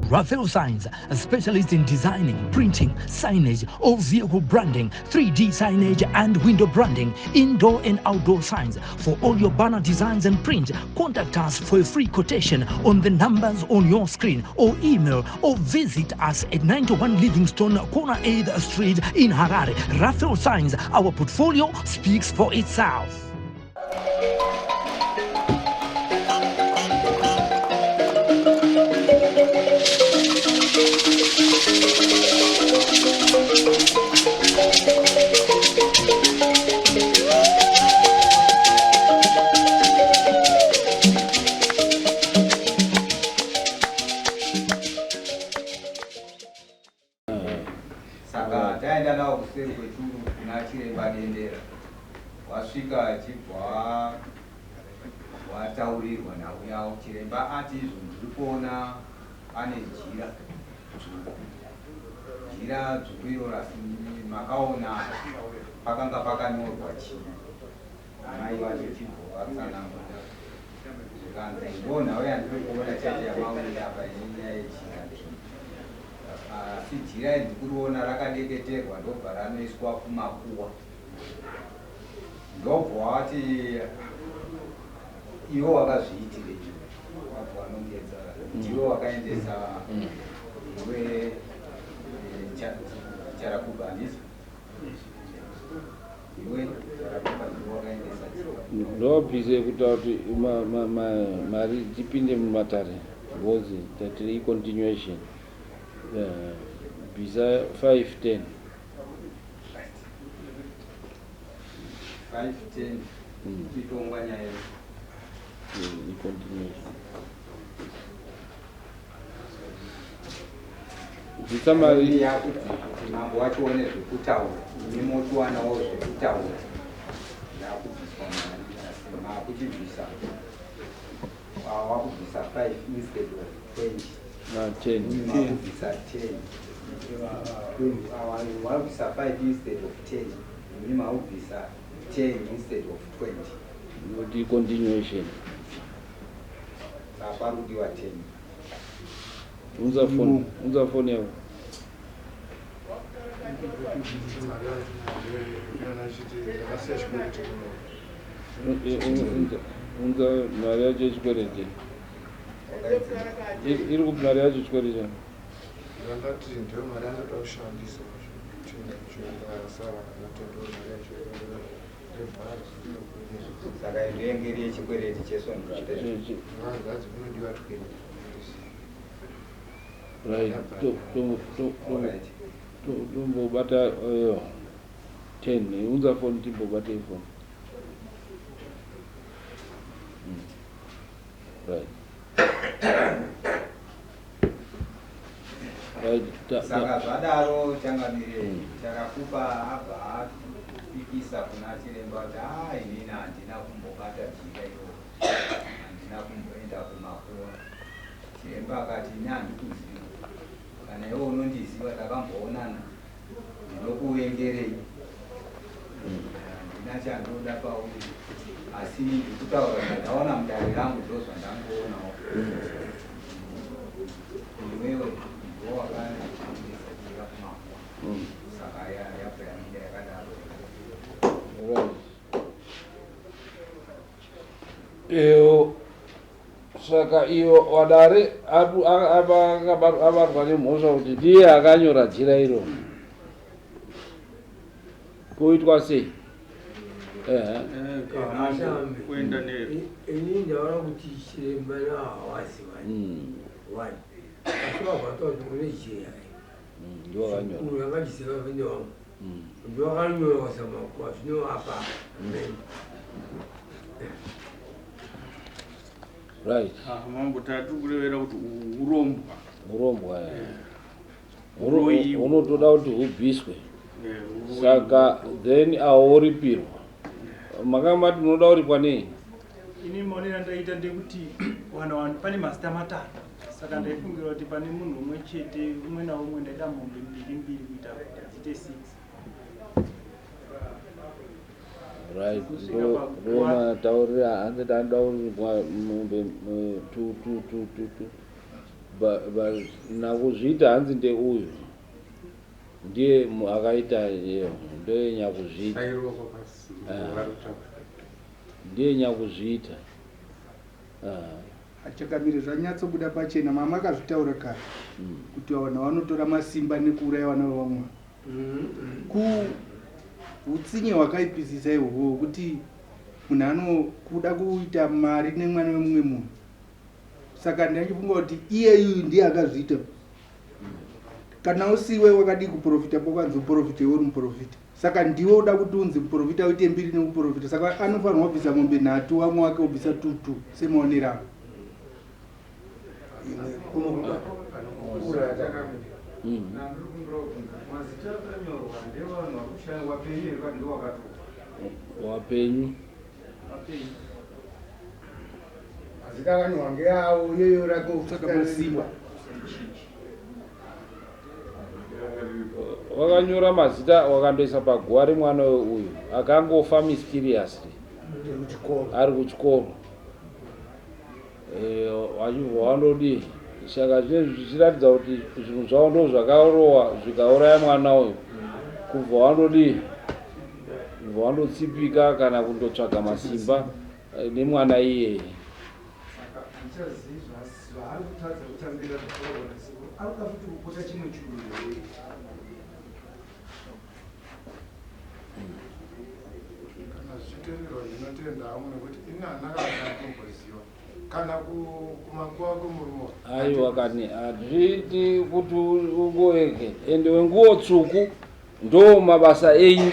Raphael Signs, a specialist in designing, printing, signage, all vehicle branding, 3D signage and window branding, indoor and outdoor signs. For all your banner designs and print, contact us for a free quotation on the numbers on your screen, or email or visit us at 91 Livingstone, Corner 8th Street in Harare. Raphael Signs, our portfolio speaks for itself. Saka taenda nawo kuseri kweturu kuna chiremba dendera, wasvika achibva wataurirwa nauyawo. Chiremba ati izvo ndiri kuona ane jira dzvuku iro makaona pakanga pakanyorwa chii. Mai vacho chibva vatsanangura zvikanzi ndo nhau yandiri kuona chete yamaurira apa inyaya yejira. Asi jira iri kuriona rakadeketerwa ndobva ranoiswa kumakuwa. Ndobva wati iwo wakazviitire wabva wanongedza ndiwo wakaendesa iwe charakuba handisi iwe charakuba ndiwo wakaendesa ndobvise kutaura kuti mari tipinde mumatare ngozi tatiri continuation visa 510 itongwa nyaya continuation visa mari yakuti mambo wachione zvekutaura nemotiwanawo zvekutaura yakubviswa mari makuchibvisa wakubvisa 5 instead of 20 wakubvisa 10 wakubvisa 5 instead of 10 ini makubvisa 10 instead of 20 noti continuation parudiwa 10 unza phone yako unza mari yacho yechikwereti iri kuti mari yacho chikwereti ndangati ndiyo mari anoda kushandisa saka ndengeri yechikwereti chesonunodiwa tombobata 10 unza phone timbobata ifone saka zvadaro changamire chakakupa abva apikisa kuna chiremba kuti inini handina kumbobata jira iro, handina kumboenda kumakuwa. Chiremba akati ini handikuziva, kana iwe unondiziva takamboonana ndinokuvengerei, handina chandoda pauri, asi ndikutaura zvandaona mudare rangu ndozvandangoonawo. Iwewe wakandisa kumakuwa, saka yabva yanenge yakadaro. Saka iyo wadare abarwa nemhosva kuti ndiye akanyora jira iro kuitwa sei? kuenda ini ndaona kuti chiremba hawaziva wani asi wabvata kuti mune jira uru yakachiziva vende wangu ndowakanyora wasamakuwa zvino apa right mambo tatu kurevera kuti urombwa unotoda kuti hubviswe saka then auripirwa makamati munoda kuripwa nei? ini maonera ndaita ndekuti wana pane mazita matatu, saka ndaifungira kuti pane munhu umwe chete umwe naumwe ndaida mombe mbiri kuita dziite 6. right roma taurira 100 mombe 2 2 2 2 2 nakuzviita hanzi ndeuyu ndiye akaita ndiye nyakuzviita ndiye nyakuzviita achakamire zvanyatsobuda pachena mama akazvitaura kare kuti vanhu vanotora masimba nekuuraya vana vevamwe kuutsinye hwakaipisisa ihwohwo kuti munhu anokuda kuita mari nemwana wemumwe munhu saka ndinachifunga kuti iyeyu ndiye akazviita kana usiwe wakadi kuprofita pokwanzi uprofite iwe uri muprofita saka ndiwe uda kuti unzi muprofita uite mbiri nekuprofita saka anofanirwa kubvisa mombe nhatu vamwe wake ubvisa tutu semaonero avo wapenyu mazita akanyorwa ngeavo iyoyo saka masimba wakanyora mazita wakandoisa paguwa remwana uyu akangofa mysteriously ari kuchikoro vachibva vandodi saka zvinezvi zvichiratidza kuti zvinhu zvavo ndo zvakarohwa zvikauraya mwana uyu kubva vandodi kubva vandotsipika kana kundotsvaga masimba nemwana iyeye kana zvichiteererwa ndinotenda hamwe nekuti inanakaaatomboziva kana kumakuva kwemurume aiwa kani hazviiti kuti ungoeke ende wenguo tsvuku ndo mabasa enyu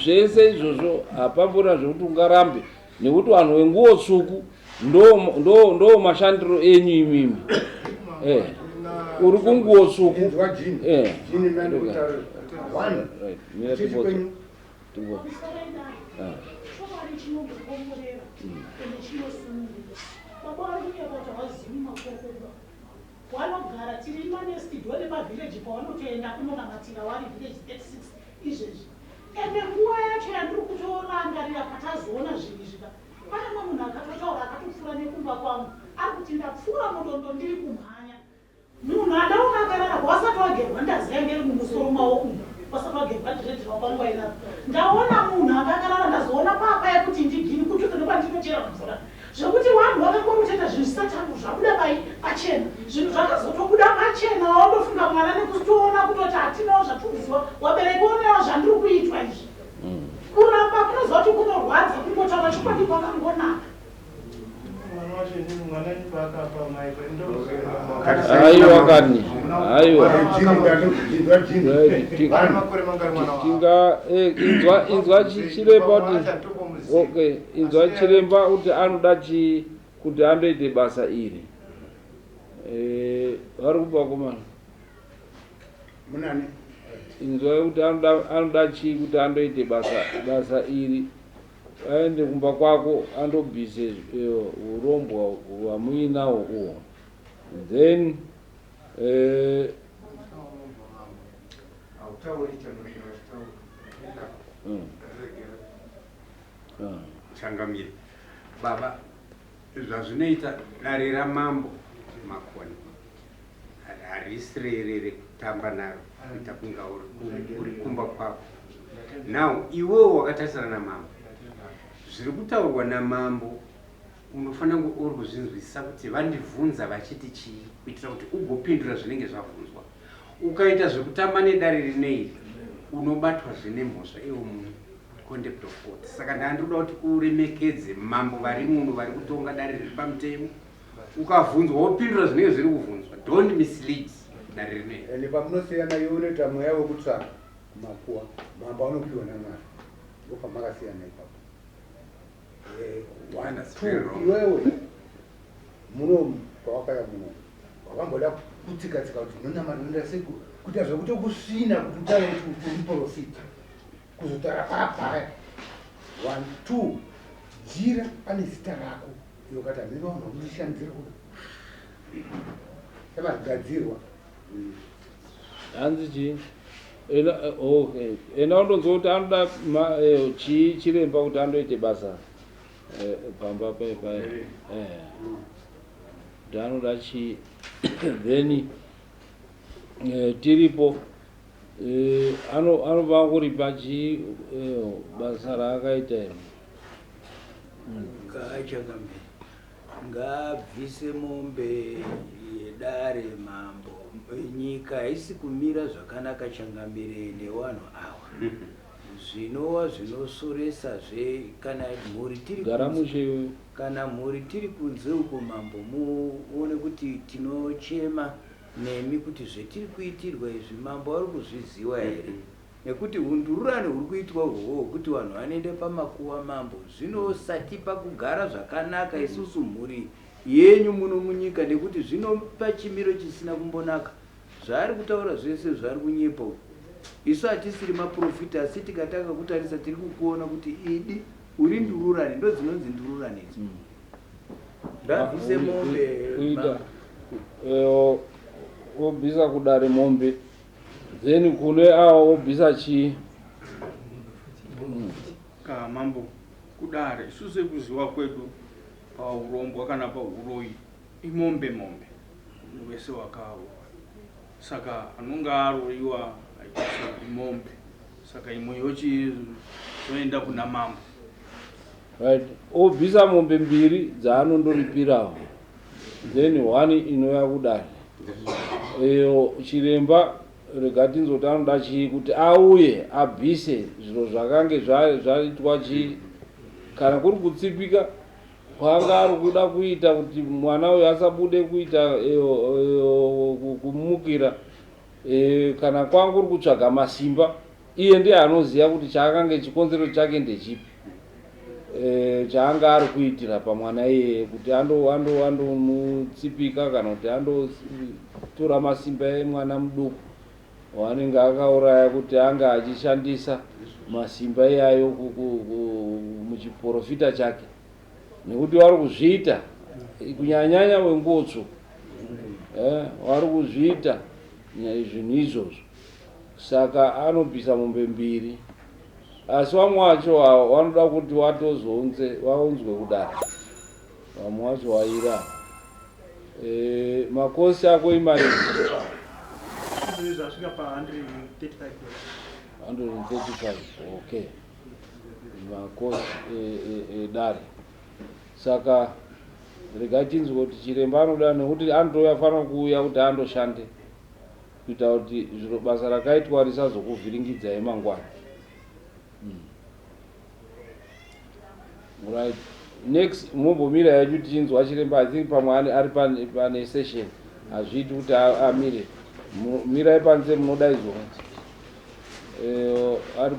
zvese izvozvo hapambona zvekuti ungarambe nekuti vanhu wenguo tsvuku ndo mashandiro enyu imimi uri kunguo tsvuku vanogara tiri manestudio nepavhileji pavanotoenda kunonamatira vari village 36 izvezvi ende nguva yacho yandiri kutorangarira patazoona zvinhu zvika pane mwe munhu akatotaura akatopfuura nekumba kwangu ari kuti ndapfuura mudondo ndiri kumhanya munhu adaona akarara wasati wagerwa ndaziva ngeri mumusoro mavo umu wasati wagerwa ndiredirwa kwangu airara ndaona munhu akakarara ndazoona papa yekuti ndigini kutuke nepandinochera mvura zvekuti vanhu vakangoruteta zvinhu zvisati zvabuda pachena zvinhu zvakazotobuda pachena wandofunga mwana nekutoona kutoti hatinawo zvatuziva waberekeonewo zvandiri kuitwa izvi kuramba kunoziva kuti kunorwadza kungotaura chikwadi kwakangonaka aiwa kani aiwa inzwa chiremba kuti inzwa chiremba kuti anoda kuti andoite basa iri vari kubva kumana munani inzwa kuti anoda kuti andoite basa iri aende kumba kwako andobvise urombwa hwamuinawo uho then changamire baba zvazvinoita dare ramambo makoni harisi rerere kutamba naro kuita kunga uri kumba kwako now iwewo wakatarisana namambo zviri kutaurwa namambo unofanira kunge uri kuzvinzwisisa kuti vandibvunza vachiti chii kuitira kuti ugopindura zvinenge zvabvunzwa ukaita zvekutamba nedare rineiri unobatwa zvine mhosva iwo munhu contempt of court saka ndandiroda kuti uremekedze mambo vari muno vari kutonga dare riri pamutemo ukabvunzwa wopindura zvinenge zviri kubvunzwa don't mislead dare rineiri ende pamunosiyana iwe unoita mweya wekutsvaga kumakuwa mambo anopiwa namwari ndopamakasiyana ipapo iwewe muno pawakaya muno wakamboda kutsikatsika kuti nonamanoenda seku kuita zvekuti kusvina kuti utaure kuti uriprofita kuzotara papaya 1 2 jira pane zita rako yokati hamene vanhu vakurishandisira kuda samazigadzirwa hanzi chii ena undonzwa kuti anoda chii chiremba kuti andoite basa pamba kuti anoda chii then tiripo anobva kuripa chii basa raakaita iro ngaachangamira ngaabvise mombe yedare mambo nyika haisi kumira zvakanaka changamire nevanhu ava zvinova zvinosoresazve kana mhuri tiri kana mhuri tiri kunze uko mambo muone kuti tinochema nemi kuti zvetiri kuitirwa izvi mambo ari kuzviziva here nekuti hundururani huri kuitwa uhwohwo kuti vanhu vanoenda pamakuva mambo zvinosatipa kugara zvakanaka isusu mhuri yenyu muno munyika nekuti zvinopa chimiro chisina kumbonaka zvaari kutaura zvese zvari kunyepa isu hatisiri maprofita asi tikatanga kutarisa tiri kukuona kuti idi uri ndururani ndo dzinonzi ndururani idzi ndabvise mombe obvisa kudare mombe then kune avo obvisa chii mambo kudare isusu sekuziva kwedu paurombwa kana pauroyi imombe wese wakarowa saka anonge aroyiwa achiisa imombe saka imwe yochizoenda kuna mambo right obvisa mombe mbiri dzaanondoripirawo then one inouya kudare iyo chiremba rega tinzoti anoda chii kuti auye abvise zviro zvakange zvaitwa chii kana kuri kutsipika kwanga ari kuda kuita kuti mwana uyu asabude kuita kumukira kana kwanga kuri kutsvaga masimba iye ndiye anoziva kuti chaakange chikonzero chake ndechipi chaanga ari kuitira pamwana iyeye kuti andomutsipika kana kuti andotora masimba emwana muduku wanenge akauraya kuti anga achishandisa masimba iyayo muchiprofita chake nekuti wari kuzviita kunyanyanya wengotso wari kuzviita zvinhu izvozvo saka anobvisa mombe mbiri asi vamwe vacho vanoda kuti vaunzwe kudara vamwe vacho vaira makosi ako imari zvasvika pa 135 okay makosi edare saka rega tinzwe kuti chiremba anoda nekuti anotoya fanira kuuya kuti andoshande kuita kuti zviro basa rakaitwa risazokuvhiringidzai mangwana right next mumbomira yacho tichinzwa chiremba I think pamwe ari pane session hazviiti kuti amire mirai panze munodaidzwa ari